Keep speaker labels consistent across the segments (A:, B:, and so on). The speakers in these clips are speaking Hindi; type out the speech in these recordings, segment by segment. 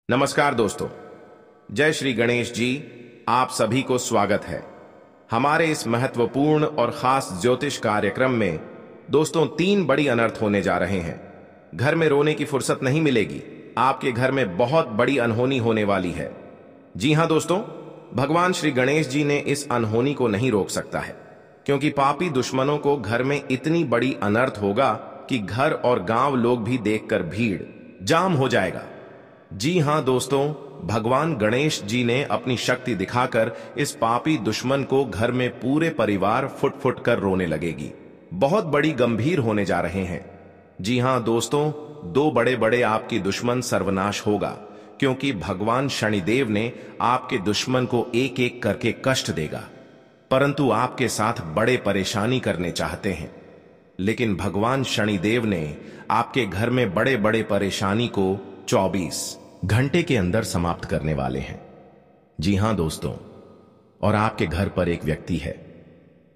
A: नमस्कार दोस्तों। जय श्री गणेश जी। आप सभी को स्वागत है हमारे इस महत्वपूर्ण और खास ज्योतिष कार्यक्रम में। दोस्तों, 3 बड़ी अनर्थ होने जा रहे हैं। घर में रोने की फुर्सत नहीं मिलेगी। आपके घर में बहुत बड़ी अनहोनी होने वाली है। जी हां दोस्तों, भगवान श्री गणेश जी ने इस अनहोनी को नहीं रोक सकता है, क्योंकि पापी दुश्मनों को घर में इतनी बड़ी अनर्थ होगा कि घर और गांव लोग भी देखकर भीड़ जाम हो जाएगा। जी हां दोस्तों, भगवान गणेश जी ने अपनी शक्ति दिखाकर इस पापी दुश्मन को घर में पूरे परिवार फुट फुट कर रोने लगेगी। बहुत बड़ी गंभीर होने जा रहे हैं। जी हां दोस्तों, 2 बड़े बड़े आपकी दुश्मन सर्वनाश होगा, क्योंकि भगवान शनिदेव ने आपके दुश्मन को एक एक करके कष्ट देगा, परंतु आपके साथ बड़े परेशानी करने चाहते हैं। लेकिन भगवान शनिदेव ने आपके घर में बड़े बड़े परेशानी को 24 घंटे के अंदर समाप्त करने वाले हैं। जी हां दोस्तों, और आपके घर पर एक व्यक्ति है,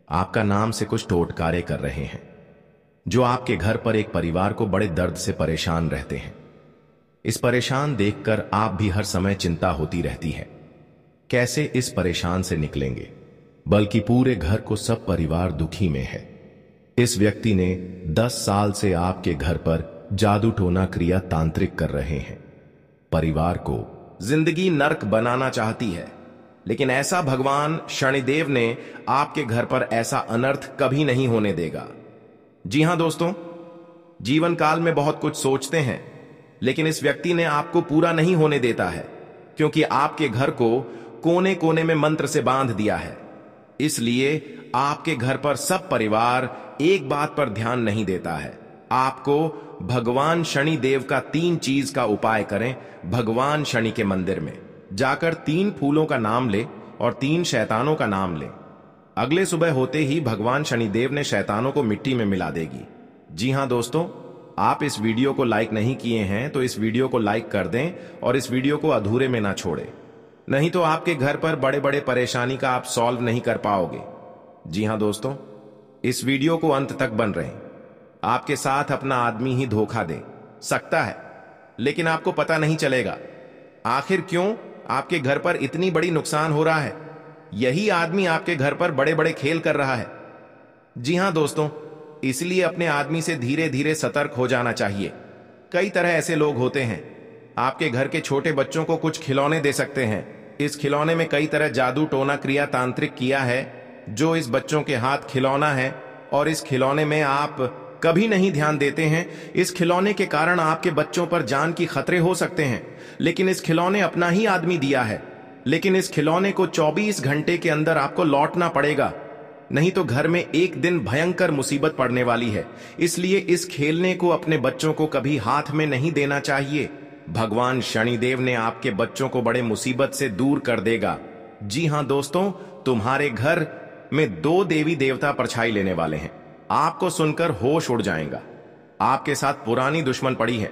A: आपका नाम से कुछ टोटकारे कर रहे हैं, जो आपके घर पर एक परिवार को बड़े दर्द से परेशान रहते हैं। इस परेशान देखकर आप भी हर समय चिंता होती रहती है, कैसे इस परेशान से निकलेंगे, बल्कि पूरे घर को सब परिवार दुखी में है। इस व्यक्ति ने 10 साल से आपके घर पर जादू टोना क्रिया तांत्रिक कर रहे हैं। परिवार को जिंदगी नरक बनाना चाहती है, लेकिन ऐसा भगवान शनिदेव ने आपके घर पर ऐसा अनर्थ कभी नहीं होने देगा। जी हां दोस्तों, जीवन काल में बहुत कुछ सोचते हैं, लेकिन इस व्यक्ति ने आपको पूरा नहीं होने देता है, क्योंकि आपके घर को कोने कोने में मंत्र से बांध दिया है। इसलिए आपके घर पर सब परिवार एक बात पर ध्यान नहीं देता है। आपको भगवान शनि देव का 3 चीज का उपाय करें। भगवान शनि के मंदिर में जाकर 3 फूलों का नाम ले और 3 शैतानों का नाम ले। अगले सुबह होते ही भगवान शनिदेव ने शैतानों को मिट्टी में मिला देगी। जी हां दोस्तों, आप इस वीडियो को लाइक नहीं किए हैं तो इस वीडियो को लाइक कर दें और इस वीडियो को अधूरे में ना छोड़ें, नहीं तो आपके घर पर बड़े बड़े परेशानी का आप सॉल्व नहीं कर पाओगे। जी हां दोस्तों, इस वीडियो को अंत तक बन रहें। आपके साथ अपना आदमी ही धोखा दे सकता है, लेकिन आपको पता नहीं चलेगा। आखिर क्यों आपके घर पर इतनी बड़ी नुकसान हो रहा है? यही आदमी आपके घर पर बड़े बड़े खेल कर रहा है। जी हां दोस्तों, इसलिए अपने आदमी से धीरे धीरे सतर्क हो जाना चाहिए। कई तरह ऐसे लोग होते हैं, आपके घर के छोटे बच्चों को कुछ खिलौने दे सकते हैं। इस खिलौने में कई तरह जादू टोना क्रिया तांत्रिक किया है, जो इस बच्चों के हाथ खिलौना है, और इस खिलौने में आप कभी नहीं ध्यान देते हैं। इस खिलौने के कारण आपके बच्चों पर जान की खतरे हो सकते हैं, लेकिन इस खिलौने अपना ही आदमी दिया है। लेकिन इस खिलौने को 24 घंटे के अंदर आपको लौटना पड़ेगा, नहीं तो घर में एक दिन भयंकर मुसीबत पड़ने वाली है। इसलिए इस खेलने को अपने बच्चों को कभी हाथ में नहीं देना चाहिए। भगवान शनिदेव ने आपके बच्चों को बड़े मुसीबत से दूर कर देगा। जी हां दोस्तों, तुम्हारे घर में 2 देवी देवता परछाई लेने वाले हैं। आपको सुनकर होश उड़ जाएगा। आपके साथ पुरानी दुश्मन पड़ी है।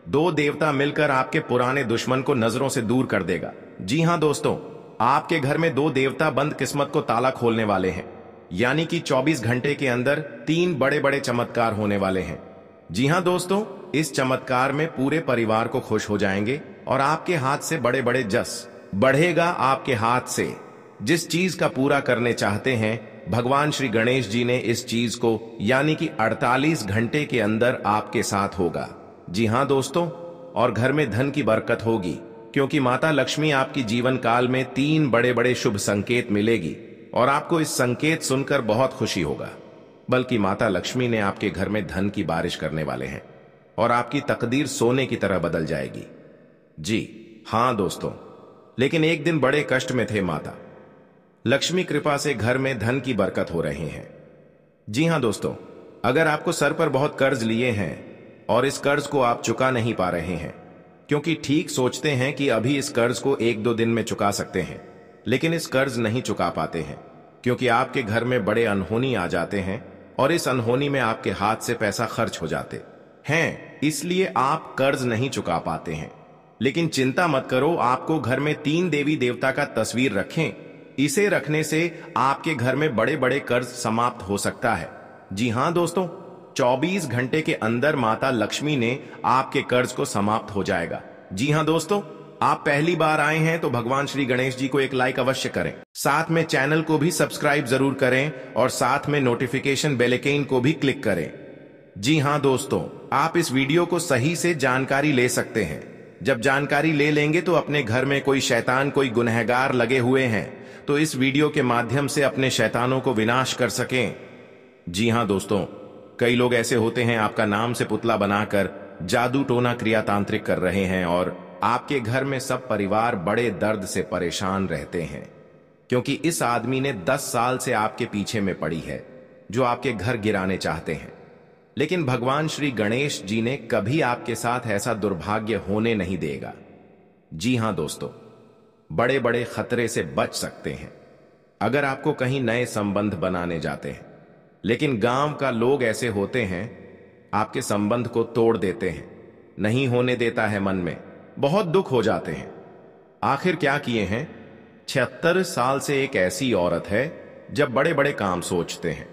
A: 2 देवता मिलकर आपके पुराने दुश्मन को नजरों से दूर कर देगा। जी हां दोस्तों, आपके घर में 2 देवता बंद किस्मत को ताला खोलने वाले हैं, यानी कि 24 घंटे के अंदर 3 बड़े बड़े चमत्कार होने वाले हैं। जी हां दोस्तों, इस चमत्कार में पूरे परिवार को खुश हो जाएंगे और आपके हाथ से बड़े बड़े जस बढ़ेगा। आपके हाथ से जिस चीज का पूरा करने चाहते हैं, भगवान श्री गणेश जी ने इस चीज को यानी कि 48 घंटे के अंदर आपके साथ होगा। जी हां दोस्तों, और घर में धन की बरकत होगी, क्योंकि माता लक्ष्मी आपकी जीवन काल में 3 बड़े बड़े शुभ संकेत मिलेगी, और आपको इस संकेत सुनकर बहुत खुशी होगा। बल्कि माता लक्ष्मी ने आपके घर में धन की बारिश करने वाले हैं, और आपकी तकदीर सोने की तरह बदल जाएगी। जी हां दोस्तों, लेकिन एक दिन बड़े कष्ट में थे माता लक्ष्मी कृपा से घर में धन की बरकत हो रहे हैं। जी हां दोस्तों, अगर आपको सर पर बहुत कर्ज लिए हैं और इस कर्ज को आप चुका नहीं पा रहे हैं, क्योंकि ठीक सोचते हैं कि अभी इस कर्ज को 1-2 दिन में चुका सकते हैं, लेकिन इस कर्ज नहीं चुका पाते हैं, क्योंकि आपके घर में बड़े अनहोनी आ जाते हैं और इस अनहोनी में आपके हाथ से पैसा खर्च हो जाते हैं, इसलिए आप कर्ज नहीं चुका पाते हैं। लेकिन चिंता मत करो, आपको घर में 3 देवी देवता का तस्वीर रखें। इसे रखने से आपके घर में बड़े बड़े कर्ज समाप्त हो सकता है। जी हां दोस्तों, 24 घंटे के अंदर माता लक्ष्मी ने आपके कर्ज को समाप्त हो जाएगा। जी हां दोस्तों, आप पहली बार आए हैं तो भगवान श्री गणेश जी को एक लाइक अवश्य करें, साथ में चैनल को भी सब्सक्राइब जरूर करें और साथ में नोटिफिकेशन बेल आइकन को भी क्लिक करें। जी हां दोस्तों, आप इस वीडियो को सही से जानकारी ले सकते हैं। जब जानकारी ले लेंगे तो अपने घर में कोई शैतान, कोई गुनहगार लगे हुए हैं तो इस वीडियो के माध्यम से अपने शैतानों को विनाश कर सकें। जी हां दोस्तों, कई लोग ऐसे होते हैं आपका नाम से पुतला बनाकर जादू टोना क्रिया तांत्रिक कर रहे हैं और आपके घर में सब परिवार बड़े दर्द से परेशान रहते हैं, क्योंकि इस आदमी ने 10 साल से आपके पीछे में पड़ी है, जो आपके घर गिराने चाहते हैं। लेकिन भगवान श्री गणेश जी ने कभी आपके साथ ऐसा दुर्भाग्य होने नहीं देगा। जी हां दोस्तों, बड़े बड़े खतरे से बच सकते हैं अगर आपको कहीं नए संबंध बनाने जाते हैं, लेकिन गांव का लोग ऐसे होते हैं आपके संबंध को तोड़ देते हैं, नहीं होने देता है, मन में बहुत दुख हो जाते हैं। आखिर क्या किए हैं? 76 साल से एक ऐसी औरत है, जब बड़े बड़े काम सोचते हैं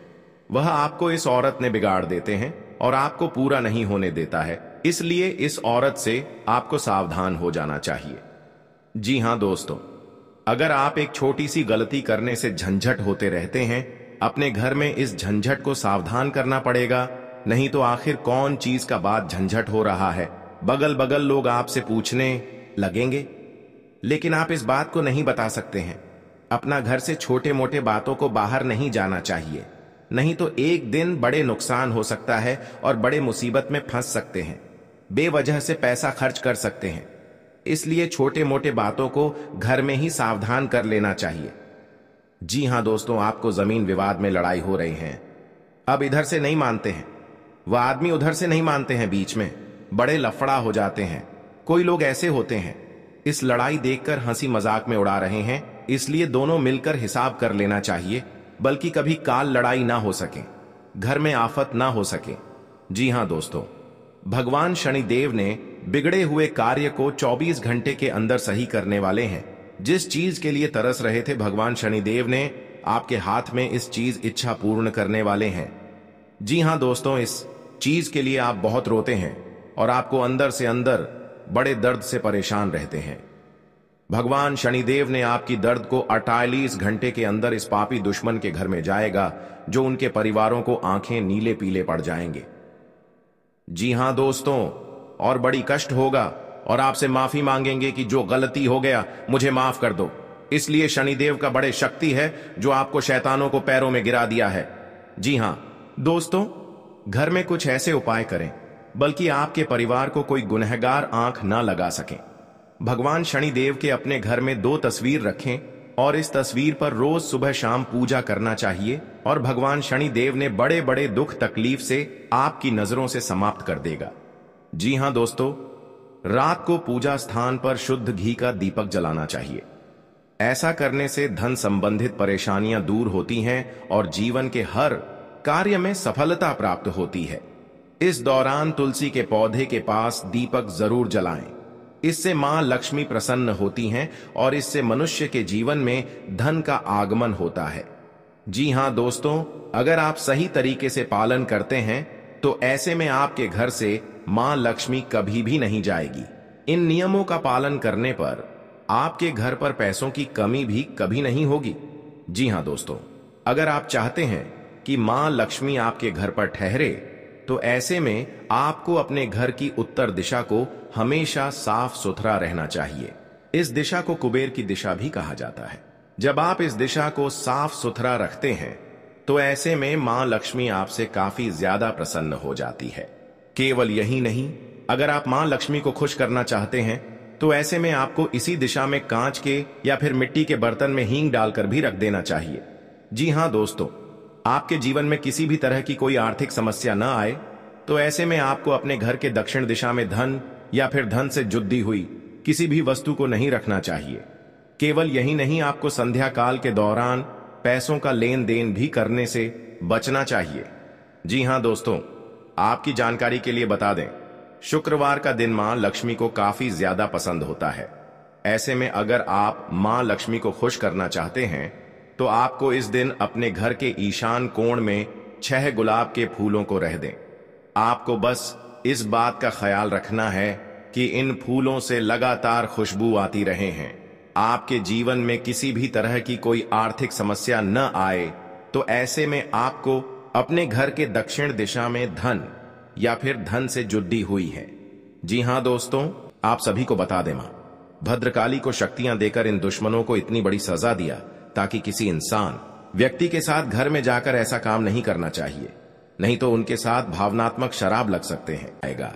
A: वह आपको इस औरत ने बिगाड़ देते हैं और आपको पूरा नहीं होने देता है। इसलिए इस औरत से आपको सावधान हो जाना चाहिए। जी हां दोस्तों, अगर आप एक छोटी सी गलती करने से झंझट होते रहते हैं, अपने घर में इस झंझट को सावधान करना पड़ेगा, नहीं तो आखिर कौन चीज का बात झंझट हो रहा है, बगल बगल लोग आपसे पूछने लगेंगे, लेकिन आप इस बात को नहीं बता सकते हैं। अपना घर से छोटे मोटे बातों को बाहर नहीं जाना चाहिए, नहीं तो एक दिन बड़े नुकसान हो सकता है और बड़े मुसीबत में फंस सकते हैं, बेवजह से पैसा खर्च कर सकते हैं। इसलिए छोटे मोटे बातों को घर में ही सावधान कर लेना चाहिए। जी हां दोस्तों, आपको जमीन विवाद में लड़ाई हो रही है, अब इधर से नहीं मानते हैं, वह आदमी उधर से नहीं मानते हैं, बीच में बड़े लफड़ा हो जाते हैं। कोई लोग ऐसे होते हैं इस लड़ाई देखकर हंसी मजाक में उड़ा रहे हैं, इसलिए दोनों मिलकर हिसाब कर लेना चाहिए, बल्कि कभी काल लड़ाई ना हो सके, घर में आफत ना हो सके। जी हां दोस्तों, भगवान शनिदेव ने बिगड़े हुए कार्य को 24 घंटे के अंदर सही करने वाले हैं। जिस चीज के लिए तरस रहे थे, भगवान शनिदेव ने आपके हाथ में इस चीज इच्छा पूर्ण करने वाले हैं। जी हां दोस्तों, इस चीज के लिए आप बहुत रोते हैं और आपको अंदर से अंदर बड़े दर्द से परेशान रहते हैं। भगवान शनिदेव ने आपकी दर्द को 48 घंटे के अंदर इस पापी दुश्मन के घर में जाएगा, जो उनके परिवारों को आंखें नीले पीले पड़ जाएंगे। जी हां दोस्तों, और बड़ी कष्ट होगा और आपसे माफी मांगेंगे कि जो गलती हो गया मुझे माफ कर दो। इसलिए शनिदेव का बड़े शक्ति है जो आपको शैतानों को पैरों में गिरा दिया है। जी हां दोस्तों, घर में कुछ ऐसे उपाय करें बल्कि आपके परिवार को कोई गुनहगार आंख ना लगा सके। भगवान शनिदेव के अपने घर में 2 तस्वीर रखें और इस तस्वीर पर रोज सुबह शाम पूजा करना चाहिए और भगवान शनिदेव ने बड़े बड़े दुख तकलीफ से आपकी नजरों से समाप्त कर देगा। जी हां दोस्तों, रात को पूजा स्थान पर शुद्ध घी का दीपक जलाना चाहिए। ऐसा करने से धन संबंधित परेशानियां दूर होती हैं और जीवन के हर कार्य में सफलता प्राप्त होती है। इस दौरान तुलसी के पौधे के पास दीपक जरूर जलाएं। इससे मां लक्ष्मी प्रसन्न होती हैं और इससे मनुष्य के जीवन में धन का आगमन होता है। जी हां दोस्तों, अगर आप सही तरीके से पालन करते हैं तो ऐसे में आपके घर से मां लक्ष्मी कभी भी नहीं जाएगी। इन नियमों का पालन करने पर आपके घर पर पैसों की कमी भी कभी नहीं होगी। जी हां दोस्तों, अगर आप चाहते हैं कि मां लक्ष्मी आपके घर पर ठहरे तो ऐसे में आपको अपने घर की उत्तर दिशा को हमेशा साफ सुथरा रहना चाहिए। इस दिशा को कुबेर की दिशा भी कहा जाता है। जब आप इस दिशा को साफ सुथरा रखते हैं तो ऐसे में मां लक्ष्मी आपसे काफी ज्यादा प्रसन्न हो जाती है। केवल यही नहीं, अगर आप मां लक्ष्मी को खुश करना चाहते हैं तो ऐसे में आपको इसी दिशा में कांच के या फिर मिट्टी के बर्तन में हींग डालकर भी रख देना चाहिए। जी हां दोस्तों, आपके जीवन में किसी भी तरह की कोई आर्थिक समस्या न आए तो ऐसे में आपको अपने घर के दक्षिण दिशा में धन या फिर धन से जुड़ी हुई किसी भी वस्तु को नहीं रखना चाहिए। केवल यही नहीं, आपको संध्या काल के दौरान पैसों का लेन देन भी करने से बचना चाहिए। जी हां दोस्तों, आपकी जानकारी के लिए बता दें, शुक्रवार का दिन मां लक्ष्मी को काफी ज्यादा पसंद होता है। ऐसे में अगर आप मां लक्ष्मी को खुश करना चाहते हैं तो आपको इस दिन अपने घर के ईशान कोण में 6 गुलाब के फूलों को रख दें। आपको बस इस बात का ख्याल रखना है कि इन फूलों से लगातार खुशबू आती रहे हैं, आपके जीवन में किसी भी तरह की कोई आर्थिक समस्या न आए, तो ऐसे में आपको अपने घर के दक्षिण दिशा में धन या फिर धन से जुड़ी हुई है। जी हां दोस्तों, आप सभी को बता दें, मां भद्रकाली को शक्तियां देकर इन दुश्मनों को इतनी बड़ी सजा दिया ताकि किसी इंसान व्यक्ति के साथ घर में जाकर ऐसा काम नहीं करना चाहिए, नहीं तो उनके साथ भावनात्मक शराब लग सकते हैं आएगा।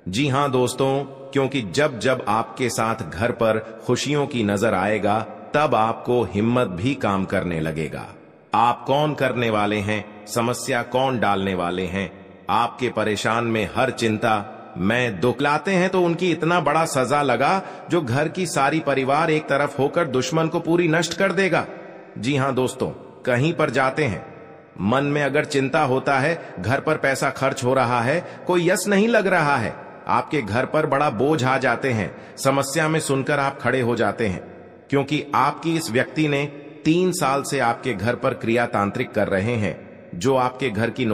A: जी हां दोस्तों, क्योंकि जब जब आपके साथ घर पर खुशियों की नजर आएगा, तब आपको हिम्मत भी काम करने लगेगा। आप कौन करने वाले हैं, समस्या कौन डालने वाले हैं, आपके परेशान में हर चिंता मैं दुख लाते हैं तो उनकी इतना बड़ा सजा लगा जो घर की सारी परिवार एक तरफ होकर दुश्मन को पूरी नष्ट कर देगा। जी हां दोस्तों, कहीं पर जाते हैं, मन में अगर चिंता होता है, घर पर पैसा खर्च हो रहा है, कोई यश नहीं लग रहा है, आपके घर पर बड़ा बोझ आ जाते हैं, समस्या में सुनकर आप खड़े हो जाते हैं, क्योंकि आपकी इस व्यक्ति ने 3 साल से आपके घर पर क्रिया तांत्रिक कर रहे हैं, जो आपके घर की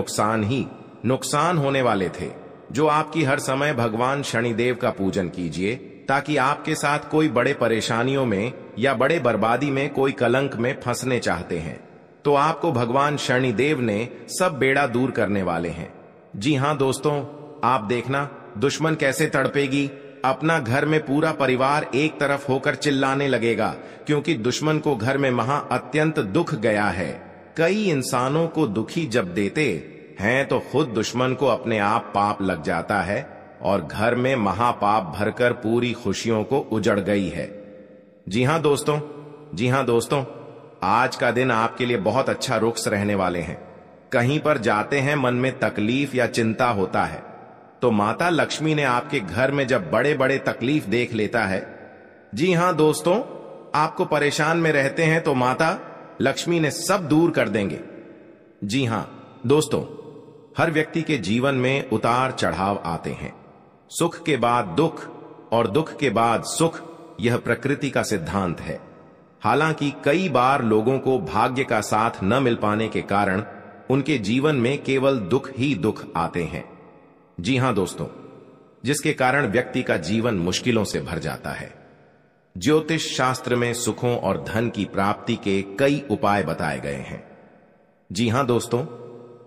A: नुकसान होने वाले थे। जो आपकी हर समय भगवान शनिदेव का पूजन कीजिए, ताकि आपके साथ कोई बड़े परेशानियों में या बड़े बर्बादी में, कोई कलंक में फंसने चाहते हैं, तो आपको भगवान शनिदेव ने सब बेड़ा दूर करने वाले हैं। जी हां दोस्तों, आप देखना दुश्मन कैसे तड़पेगी, अपना घर में पूरा परिवार एक तरफ होकर चिल्लाने लगेगा, क्योंकि दुश्मन को घर में अत्यंत दुख गया है। कई इंसानों को दुखी जब देते हैं तो खुद दुश्मन को अपने आप पाप लग जाता है और घर में महापाप भरकर पूरी खुशियों को उजड़ गई है। जी हां दोस्तों, आज का दिन आपके लिए बहुत अच्छा रुख रहने वाले हैं। कहीं पर जाते हैं, मन में तकलीफ या चिंता होता है, तो माता लक्ष्मी ने आपके घर में जब बड़े बड़े तकलीफ देख लेता है, जी हां दोस्तों, आपको परेशान में रहते हैं तो माता लक्ष्मी ने सब दूर कर देंगे। जी हां दोस्तों, हर व्यक्ति के जीवन में उतार चढ़ाव आते हैं, सुख के बाद दुख और दुख के बाद सुख, यह प्रकृति का सिद्धांत है। हालांकि कई बार लोगों को भाग्य का साथ न मिल पाने के कारण उनके जीवन में केवल दुख ही दुख आते हैं। जी हां दोस्तों, जिसके कारण व्यक्ति का जीवन मुश्किलों से भर जाता है। ज्योतिष शास्त्र में सुखों और धन की प्राप्ति के कई उपाय बताए गए हैं। जी हां दोस्तों,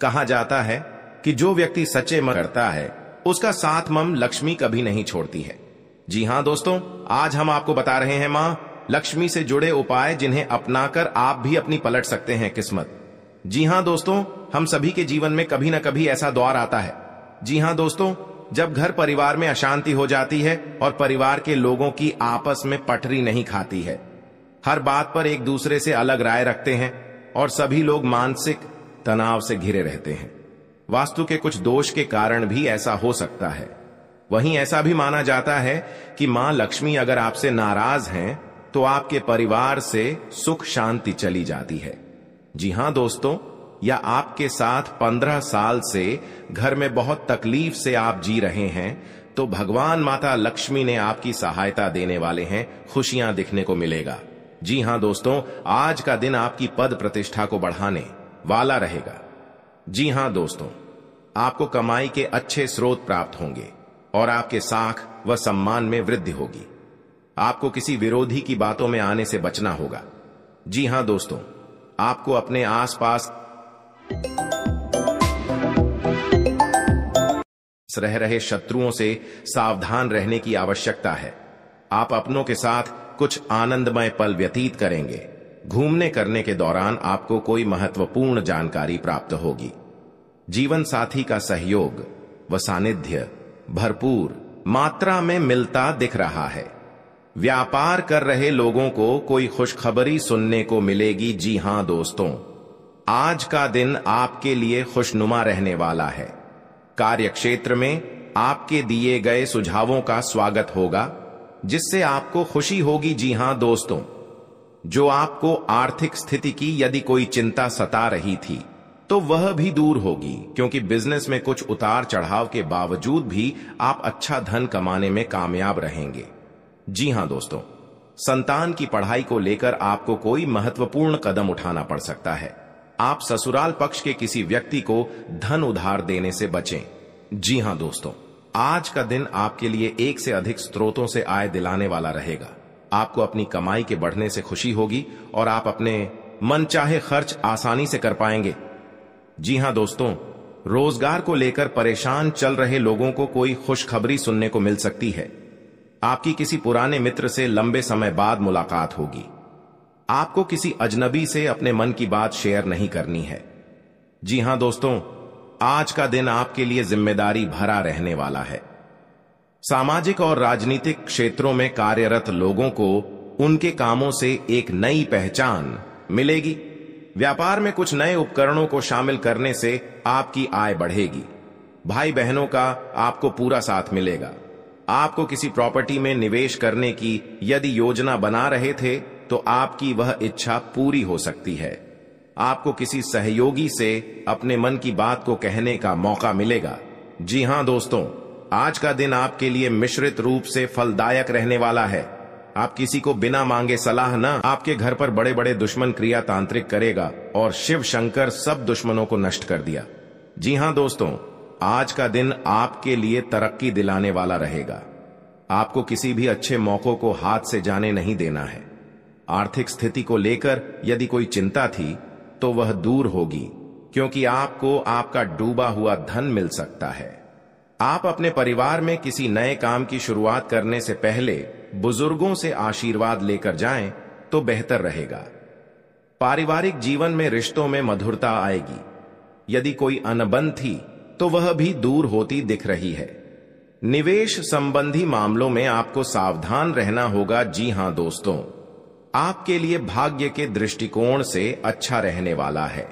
A: कहा जाता है कि जो व्यक्ति सच्चे मन करता है, उसका साथ मम लक्ष्मी कभी नहीं छोड़ती है। जी हां दोस्तों, आज हम आपको बता रहे हैं मां लक्ष्मी से जुड़े उपाय, जिन्हें अपनाकर आप भी अपनी पलट सकते हैं किस्मत। जी हां दोस्तों, हम सभी के जीवन में कभी ना कभी ऐसा दौर आता है। जी हां दोस्तों, जब घर परिवार में अशांति हो जाती है और परिवार के लोगों की आपस में पटरी नहीं खाती है, हर बात पर एक दूसरे से अलग राय रखते हैं और सभी लोग मानसिक तनाव से घिरे रहते हैं। वास्तु के कुछ दोष के कारण भी ऐसा हो सकता है। वहीं ऐसा भी माना जाता है कि मां लक्ष्मी अगर आपसे नाराज हैं, तो आपके परिवार से सुख शांति चली जाती है। जी हां दोस्तों, या आपके साथ 15 साल से घर में बहुत तकलीफ से आप जी रहे हैं, तो भगवान माता लक्ष्मी ने आपकी सहायता देने वाले हैं, खुशियां दिखने को मिलेगा। जी हां दोस्तों, आज का दिन आपकी पद प्रतिष्ठा को बढ़ाने वाला रहेगा। जी हां दोस्तों, आपको कमाई के अच्छे स्रोत प्राप्त होंगे और आपके साख व सम्मान में वृद्धि होगी। आपको किसी विरोधी की बातों में आने से बचना होगा। जी हां दोस्तों, आपको अपने आसपास रह रहे शत्रुओं से सावधान रहने की आवश्यकता है। आप अपनों के साथ कुछ आनंदमय पल व्यतीत करेंगे। घूमने करने के दौरान आपको कोई महत्वपूर्ण जानकारी प्राप्त होगी। जीवन साथी का सहयोग व सानिध्य भरपूर मात्रा में मिलता दिख रहा है। व्यापार कर रहे लोगों को कोई खुशखबरी सुनने को मिलेगी। जी हां दोस्तों, आज का दिन आपके लिए खुशनुमा रहने वाला है। कार्य क्षेत्र में आपके दिए गए सुझावों का स्वागत होगा, जिससे आपको खुशी होगी। जी हां दोस्तों, जो आपको आर्थिक स्थिति की यदि कोई चिंता सता रही थी, तो वह भी दूर होगी, क्योंकि बिजनेस में कुछ उतार चढ़ाव के बावजूद भी आप अच्छा धन कमाने में कामयाब रहेंगे। जी हां दोस्तों, संतान की पढ़ाई को लेकर आपको कोई महत्वपूर्ण कदम उठाना पड़ सकता है। आप ससुराल पक्ष के किसी व्यक्ति को धन उधार देने से बचें। जी हां दोस्तों, आज का दिन आपके लिए एक से अधिक स्रोतों से आय दिलाने वाला रहेगा। आपको अपनी कमाई के बढ़ने से खुशी होगी और आप अपने मनचाहे खर्च आसानी से कर पाएंगे। जी हां दोस्तों, रोजगार को लेकर परेशान चल रहे लोगों को कोई खुशखबरी सुनने को मिल सकती है। आपकी किसी पुराने मित्र से लंबे समय बाद मुलाकात होगी। आपको किसी अजनबी से अपने मन की बात शेयर नहीं करनी है। जी हां दोस्तों, आज का दिन आपके लिए जिम्मेदारी भरा रहने वाला है। सामाजिक और राजनीतिक क्षेत्रों में कार्यरत लोगों को उनके कामों से एक नई पहचान मिलेगी। व्यापार में कुछ नए उपकरणों को शामिल करने से आपकी आय बढ़ेगी। भाई बहनों का आपको पूरा साथ मिलेगा। आपको किसी प्रॉपर्टी में निवेश करने की यदि योजना बना रहे थे तो आपकी वह इच्छा पूरी हो सकती है। आपको किसी सहयोगी से अपने मन की बात को कहने का मौका मिलेगा। जी हां दोस्तों, आज का दिन आपके लिए मिश्रित रूप से फलदायक रहने वाला है। आप किसी को बिना मांगे सलाह न आपके घर पर बड़े बड़े दुश्मन क्रिया तांत्रिक करेगा और शिव शंकर सब दुश्मनों को नष्ट कर दिया। जी हां दोस्तों, आज का दिन आपके लिए तरक्की दिलाने वाला रहेगा। आपको किसी भी अच्छे मौकों को हाथ से जाने नहीं देना है। आर्थिक स्थिति को लेकर यदि कोई चिंता थी तो वह दूर होगी, क्योंकि आपको आपका डूबा हुआ धन मिल सकता है। आप अपने परिवार में किसी नए काम की शुरुआत करने से पहले बुजुर्गों से आशीर्वाद लेकर जाएं तो बेहतर रहेगा। पारिवारिक जीवन में रिश्तों में मधुरता आएगी। यदि कोई अनबन थी तो वह भी दूर होती दिख रही है। निवेश संबंधी मामलों में आपको सावधान रहना होगा। जी हां दोस्तों, आपके लिए भाग्य के दृष्टिकोण से अच्छा रहने वाला है।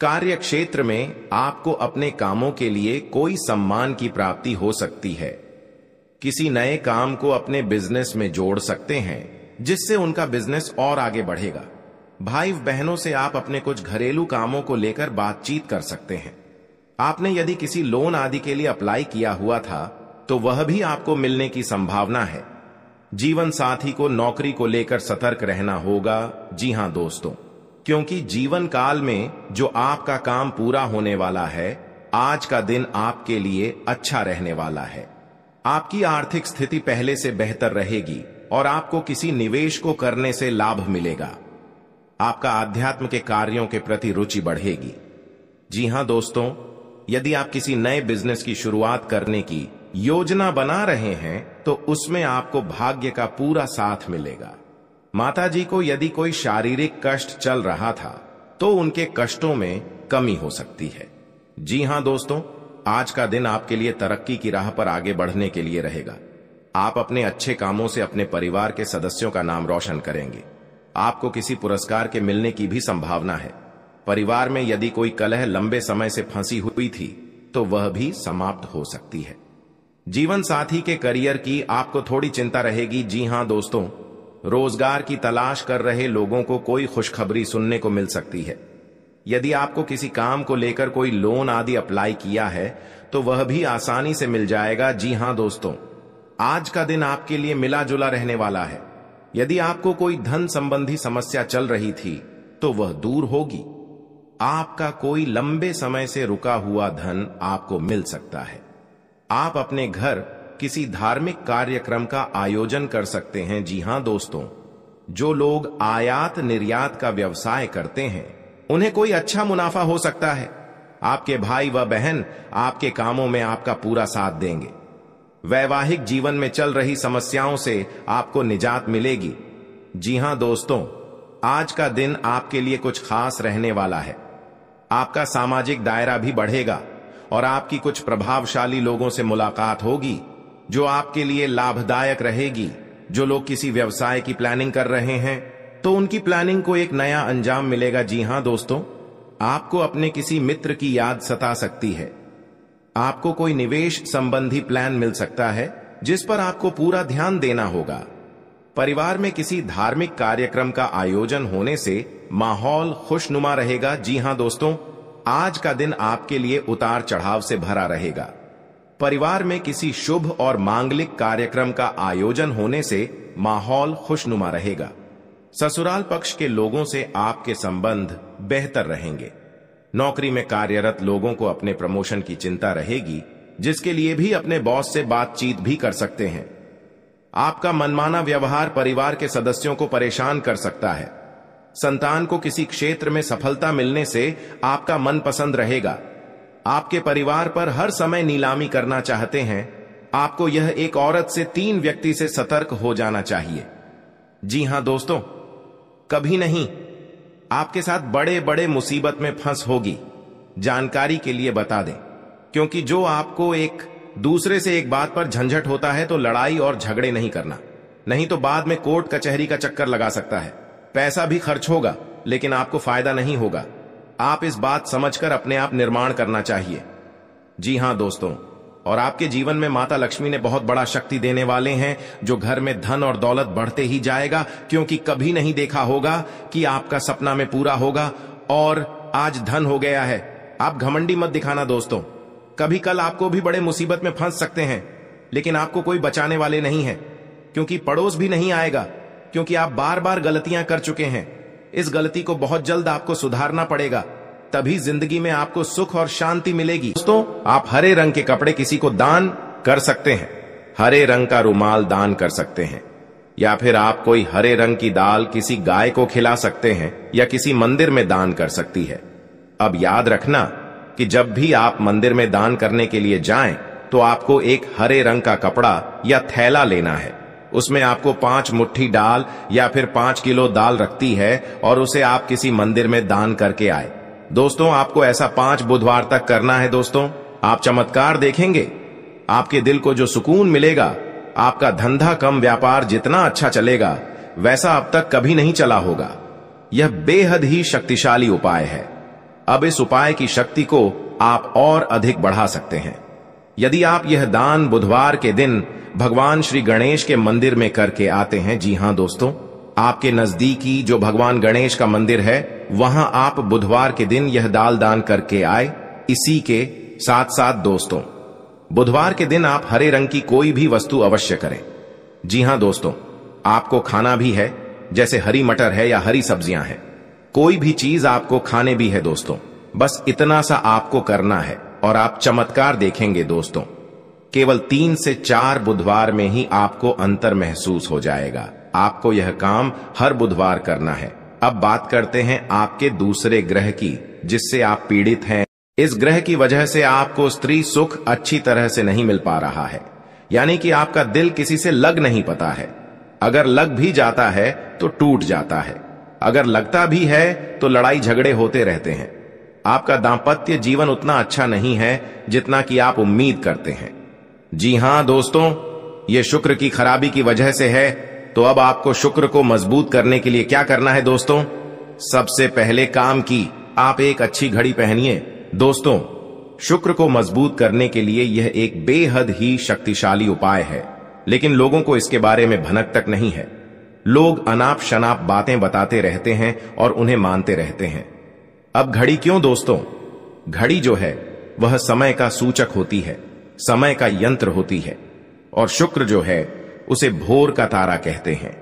A: कार्य क्षेत्र में आपको अपने कामों के लिए कोई सम्मान की प्राप्ति हो सकती है। किसी नए काम को अपने बिजनेस में जोड़ सकते हैं, जिससे उनका बिजनेस और आगे बढ़ेगा। भाई बहनों से आप अपने कुछ घरेलू कामों को लेकर बातचीत कर सकते हैं। आपने यदि किसी लोन आदि के लिए अप्लाई किया हुआ था तो वह भी आपको मिलने की संभावना है। जीवन साथी को नौकरी को लेकर सतर्क रहना होगा। जी हां दोस्तों, क्योंकि जीवन काल में जो आपका काम पूरा होने वाला है, आज का दिन आपके लिए अच्छा रहने वाला है। आपकी आर्थिक स्थिति पहले से बेहतर रहेगी और आपको किसी निवेश को करने से लाभ मिलेगा। आपका आध्यात्म के कार्यों के प्रति रुचि बढ़ेगी। जी हां दोस्तों, यदि आप किसी नए बिजनेस की शुरुआत करने की योजना बना रहे हैं तो उसमें आपको भाग्य का पूरा साथ मिलेगा। माताजी को यदि कोई शारीरिक कष्ट चल रहा था तो उनके कष्टों में कमी हो सकती है। जी हां दोस्तों, आज का दिन आपके लिए तरक्की की राह पर आगे बढ़ने के लिए रहेगा। आप अपने अच्छे कामों से अपने परिवार के सदस्यों का नाम रोशन करेंगे। आपको किसी पुरस्कार के मिलने की भी संभावना है। परिवार में यदि कोई कलह लंबे समय से फंसी हुई थी तो वह भी समाप्त हो सकती है। जीवन साथी के करियर की आपको थोड़ी चिंता रहेगी। जी हां दोस्तों, रोजगार की तलाश कर रहे लोगों को कोई खुशखबरी सुनने को मिल सकती है। यदि आपको किसी काम को लेकर कोई लोन आदि अप्लाई किया है तो वह भी आसानी से मिल जाएगा। जी हां दोस्तों, आज का दिन आपके लिए मिला जुला रहने वाला है। यदि आपको कोई धन संबंधी समस्या चल रही थी तो वह दूर होगी। आपका कोई लंबे समय से रुका हुआ धन आपको मिल सकता है। आप अपने घर किसी धार्मिक कार्यक्रम का आयोजन कर सकते हैं। जी हां दोस्तों, जो लोग आयात निर्यात का व्यवसाय करते हैं उन्हें कोई अच्छा मुनाफा हो सकता है। आपके भाई व बहन आपके कामों में आपका पूरा साथ देंगे। वैवाहिक जीवन में चल रही समस्याओं से आपको निजात मिलेगी। जी हां दोस्तों, आज का दिन आपके लिए कुछ खास रहने वाला है। आपका सामाजिक दायरा भी बढ़ेगा और आपकी कुछ प्रभावशाली लोगों से मुलाकात होगी जो आपके लिए लाभदायक रहेगी। जो लोग किसी व्यवसाय की प्लानिंग कर रहे हैं तो उनकी प्लानिंग को एक नया अंजाम मिलेगा। जी हां दोस्तों, आपको अपने किसी मित्र की याद सता सकती है। आपको कोई निवेश संबंधी प्लान मिल सकता है जिस पर आपको पूरा ध्यान देना होगा। परिवार में किसी धार्मिक कार्यक्रम का आयोजन होने से माहौल खुशनुमा रहेगा। जी हां दोस्तों, आज का दिन आपके लिए उतार चढ़ाव से भरा रहेगा। परिवार में किसी शुभ और मांगलिक कार्यक्रम का आयोजन होने से माहौल खुशनुमा रहेगा। ससुराल पक्ष के लोगों से आपके संबंध बेहतर रहेंगे। नौकरी में कार्यरत लोगों को अपने प्रमोशन की चिंता रहेगी। जिसके लिए भी अपने बॉस से बातचीत भी कर सकते हैं। आपका मनमाना व्यवहार परिवार के सदस्यों को परेशान कर सकता है। संतान को किसी क्षेत्र में सफलता मिलने से आपका मन पसंद रहेगा। आपके परिवार पर हर समय नीलामी करना चाहते हैं। आपको यह एक औरत से 3 व्यक्ति से सतर्क हो जाना चाहिए। जी हां दोस्तों, कभी नहीं, आपके साथ बड़े बड़े मुसीबत में फंस होगी। जानकारी के लिए बता दें, क्योंकि जो आपको एक दूसरे से एक बात पर झंझट होता है तो लड़ाई और झगड़े नहीं करना, नहीं तो बाद में कोर्ट कचहरी का चक्कर लगा सकता है। पैसा भी खर्च होगा लेकिन आपको फायदा नहीं होगा। आप इस बात समझकर अपने आप निर्माण करना चाहिए। जी हां दोस्तों, और आपके जीवन में माता लक्ष्मी ने बहुत बड़ा शक्ति देने वाले हैं, जो घर में धन और दौलत बढ़ते ही जाएगा, क्योंकि कभी नहीं देखा होगा कि आपका सपना में पूरा होगा और आज धन हो गया है। आप घमंडी मत दिखाना दोस्तों। कभी कल आपको भी बड़े मुसीबत में फंस सकते हैं, लेकिन आपको कोई बचाने वाले नहीं है, क्योंकि पड़ोस भी नहीं आएगा, क्योंकि आप बार बार गलतियां कर चुके हैं। इस गलती को बहुत जल्द आपको सुधारना पड़ेगा, तभी जिंदगी में आपको सुख और शांति मिलेगी। दोस्तों, आप हरे रंग के कपड़े किसी को दान कर सकते हैं। हरे रंग का रुमाल दान कर सकते हैं, या फिर आप कोई हरे रंग की दाल किसी गाय को खिला सकते हैं, या किसी मंदिर में दान कर सकती है। अब याद रखना कि जब भी आप मंदिर में दान करने के लिए जाएं, तो आपको एक हरे रंग का कपड़ा या थैला लेना है। उसमें आपको 5 मुट्ठी दाल या फिर 5 किलो दाल रखती है, और उसे आप किसी मंदिर में दान करके आए। दोस्तों, आपको ऐसा 5 बुधवार तक करना है। दोस्तों, आप चमत्कार देखेंगे। आपके दिल को जो सुकून मिलेगा, आपका धंधा कम व्यापार जितना अच्छा चलेगा, वैसा अब तक कभी नहीं चला होगा। यह बेहद ही शक्तिशाली उपाय है। अब इस उपाय की शक्ति को आप और अधिक बढ़ा सकते हैं यदि आप यह दान बुधवार के दिन भगवान श्री गणेश के मंदिर में करके आते हैं। जी हां दोस्तों, आपके नजदीकी जो भगवान गणेश का मंदिर है, वहां आप बुधवार के दिन यह दाल दान करके आए। इसी के साथ साथ दोस्तों, बुधवार के दिन आप हरे रंग की कोई भी वस्तु अवश्य करें। जी हां दोस्तों, आपको खाना भी है, जैसे हरी मटर है या हरी सब्जियां हैं। कोई भी चीज आपको खाने भी है दोस्तों। बस इतना सा आपको करना है और आप चमत्कार देखेंगे दोस्तों। केवल 3 से 4 बुधवार में ही आपको अंतर महसूस हो जाएगा। आपको यह काम हर बुधवार करना है। अब बात करते हैं आपके दूसरे ग्रह की, जिससे आप पीड़ित हैं। इस ग्रह की वजह से आपको स्त्री सुख अच्छी तरह से नहीं मिल पा रहा है, यानी कि आपका दिल किसी से लग नहीं पाता है। अगर लग भी जाता है तो टूट जाता है। अगर लगता भी है तो लड़ाई झगड़े होते रहते हैं। आपका दांपत्य जीवन उतना अच्छा नहीं है जितना कि आप उम्मीद करते हैं। जी हां दोस्तों, यह शुक्र की खराबी की वजह से है। तो अब आपको शुक्र को मजबूत करने के लिए क्या करना है दोस्तों? सबसे पहले काम की आप एक अच्छी घड़ी पहनिए। दोस्तों, शुक्र को मजबूत करने के लिए यह एक बेहद ही शक्तिशाली उपाय है, लेकिन लोगों को इसके बारे में भनक तक नहीं है। लोग अनाप शनाप बातें बताते रहते हैं और उन्हें मानते रहते हैं। अब घड़ी क्यों दोस्तों? घड़ी जो है वह समय का सूचक होती है, समय का यंत्र होती है, और शुक्र जो है उसे भोर का तारा कहते हैं।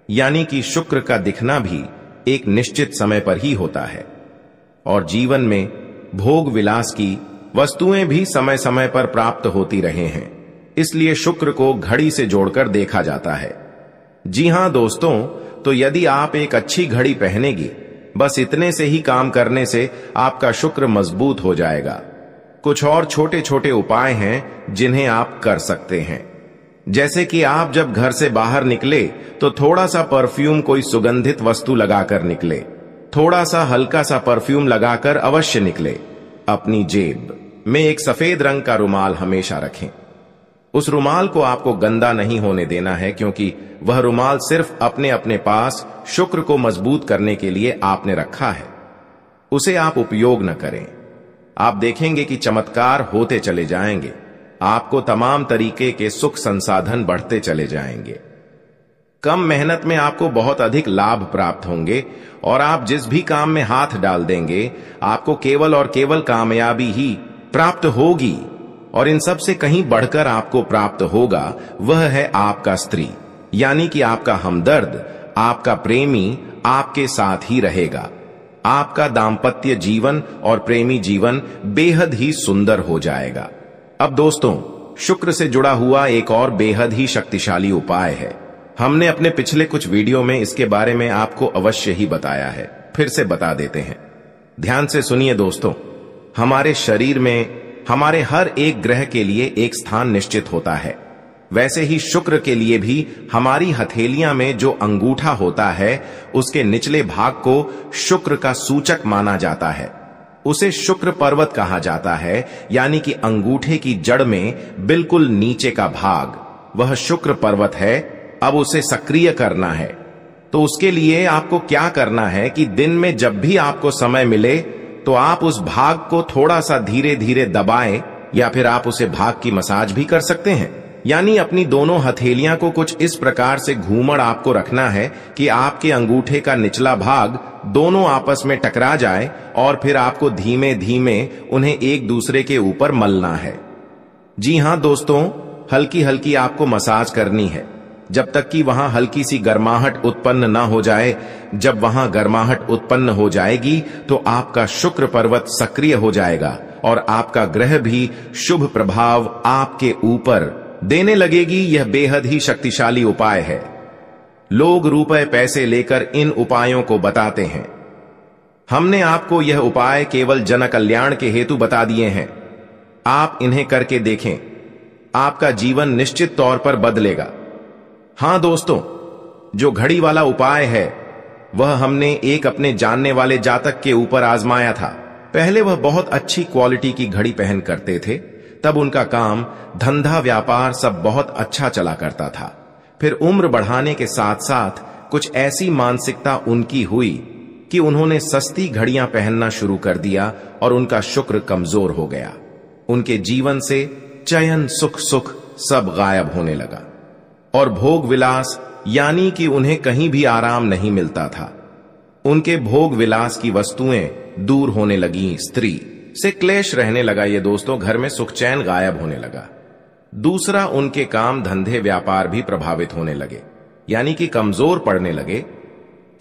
A: यानी कि शुक्र का दिखना भी एक निश्चित समय पर ही होता है, और जीवन में भोग विलास की वस्तुएं भी समय समय पर प्राप्त होती रहे हैं। इसलिए शुक्र को घड़ी से जोड़कर देखा जाता है। जी हां दोस्तों, तो यदि आप एक अच्छी घड़ी पहनेगी, बस इतने से ही काम करने से आपका शुक्र मजबूत हो जाएगा। कुछ और छोटे छोटे उपाय हैं जिन्हें आप कर सकते हैं, जैसे कि आप जब घर से बाहर निकले तो थोड़ा सा परफ्यूम, कोई सुगंधित वस्तु लगाकर निकले। थोड़ा सा हल्का सा परफ्यूम लगाकर अवश्य निकले। अपनी जेब में एक सफेद रंग का रुमाल हमेशा रखें। उस रुमाल को आपको गंदा नहीं होने देना है, क्योंकि वह रुमाल सिर्फ अपने अपने पास शुक्र को मजबूत करने के लिए आपने रखा है। उसे आप उपयोग न करें। आप देखेंगे कि चमत्कार होते चले जाएंगे। आपको तमाम तरीके के सुख संसाधन बढ़ते चले जाएंगे। कम मेहनत में आपको बहुत अधिक लाभ प्राप्त होंगे, और आप जिस भी काम में हाथ डाल देंगे, आपको केवल और केवल कामयाबी ही प्राप्त होगी। और इन सब से कहीं बढ़कर आपको प्राप्त होगा, वह है आपका स्त्री, यानी कि आपका हमदर्द, आपका प्रेमी आपके साथ ही रहेगा। आपका दांपत्य जीवन और प्रेमी जीवन बेहद ही सुंदर हो जाएगा। अब दोस्तों, शुक्र से जुड़ा हुआ एक और बेहद ही शक्तिशाली उपाय है। हमने अपने पिछले कुछ वीडियो में इसके बारे में आपको अवश्य ही बताया है, फिर से बता देते हैं। ध्यान से सुनिए दोस्तों। हमारे शरीर में हमारे हर एक ग्रह के लिए एक स्थान निश्चित होता है। वैसे ही शुक्र के लिए भी हमारी हथेलियां में जो अंगूठा होता है, उसके निचले भाग को शुक्र का सूचक माना जाता है। उसे शुक्र पर्वत कहा जाता है, यानी कि अंगूठे की जड़ में बिल्कुल नीचे का भाग वह शुक्र पर्वत है। अब उसे सक्रिय करना है, तो उसके लिए आपको क्या करना है कि दिन में जब भी आपको समय मिले तो आप उस भाग को थोड़ा सा धीरे धीरे दबाएं, या फिर आप उसे भाग की मसाज भी कर सकते हैं। यानी अपनी दोनों हथेलियां को कुछ इस प्रकार से घूमड़ आपको रखना है कि आपके अंगूठे का निचला भाग दोनों आपस में टकरा जाए, और फिर आपको धीमे धीमे उन्हें एक दूसरे के ऊपर मलना है। जी हां दोस्तों, हल्की हल्की आपको मसाज करनी है, जब तक कि वहां हल्की सी गर्माहट उत्पन्न ना हो जाए। जब वहां गर्माहट उत्पन्न हो जाएगी तो आपका शुक्र पर्वत सक्रिय हो जाएगा और आपका ग्रह भी शुभ प्रभाव आपके ऊपर देने लगेगी। यह बेहद ही शक्तिशाली उपाय है। लोग रुपए पैसे लेकर इन उपायों को बताते हैं। हमने आपको यह उपाय केवल जन कल्याण के हेतु बता दिए हैं। आप इन्हें करके देखें, आपका जीवन निश्चित तौर पर बदलेगा। हां दोस्तों, जो घड़ी वाला उपाय है वह हमने एक अपने जानने वाले जातक के ऊपर आजमाया था। पहले वह बहुत अच्छी क्वालिटी की घड़ी पहन करते थे, तब उनका काम, धंधा, व्यापार सब बहुत अच्छा चला करता था। फिर उम्र बढ़ाने के साथ साथ कुछ ऐसी मानसिकता उनकी हुई कि उन्होंने सस्ती घड़ियां पहनना शुरू कर दिया और उनका शुक्र कमजोर हो गया। उनके जीवन से चयन, सुख सब गायब होने लगा और भोग विलास, यानी कि उन्हें कहीं भी आराम नहीं मिलता था। उनके भोग विलास की वस्तुएं दूर होने लगी, स्त्री से क्लेश रहने लगा। ये दोस्तों, घर में सुख चैन गायब होने लगा। दूसरा, उनके काम, धंधे, व्यापार भी प्रभावित होने लगे, यानी कि कमजोर पड़ने लगे।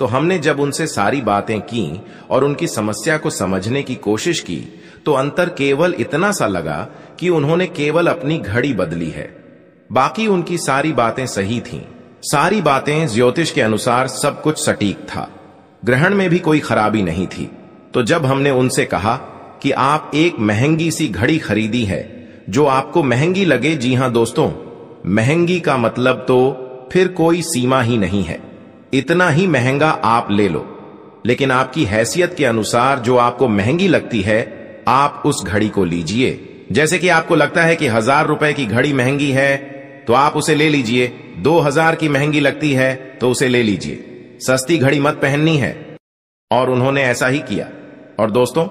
A: तो हमने जब उनसे सारी बातें की और उनकी समस्या को समझने की कोशिश की, तो अंतर केवल इतना सा लगा कि उन्होंने केवल अपनी घड़ी बदली है। बाकी उनकी सारी बातें सही थीं। सारी बातें ज्योतिष के अनुसार सब कुछ सटीक था। ग्रहण में भी कोई खराबी नहीं थी। तो जब हमने उनसे कहा कि आप एक महंगी सी घड़ी खरीदी है जो आपको महंगी लगे, जी हां दोस्तों, महंगी का मतलब तो फिर कोई सीमा ही नहीं है। इतना ही महंगा आप ले लो, लेकिन आपकी हैसियत के अनुसार जो आपको महंगी लगती है, आप उस घड़ी को लीजिए। जैसे कि आपको लगता है कि 1000 रुपए की घड़ी महंगी है तो आप उसे ले लीजिए। 2000 की महंगी लगती है तो उसे ले लीजिए। सस्ती घड़ी मत पहननी है। और उन्होंने ऐसा ही किया। और दोस्तों,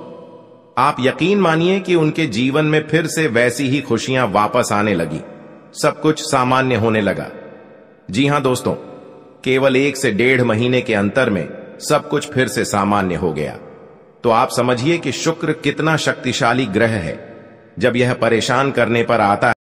A: आप यकीन मानिए कि उनके जीवन में फिर से वैसी ही खुशियां वापस आने लगी। सब कुछ सामान्य होने लगा। जी हां दोस्तों, केवल 1 से 1.5 महीने के अंतर में सब कुछ फिर से सामान्य हो गया। तो आप समझिए कि शुक्र कितना शक्तिशाली ग्रह है। जब यह परेशान करने पर आता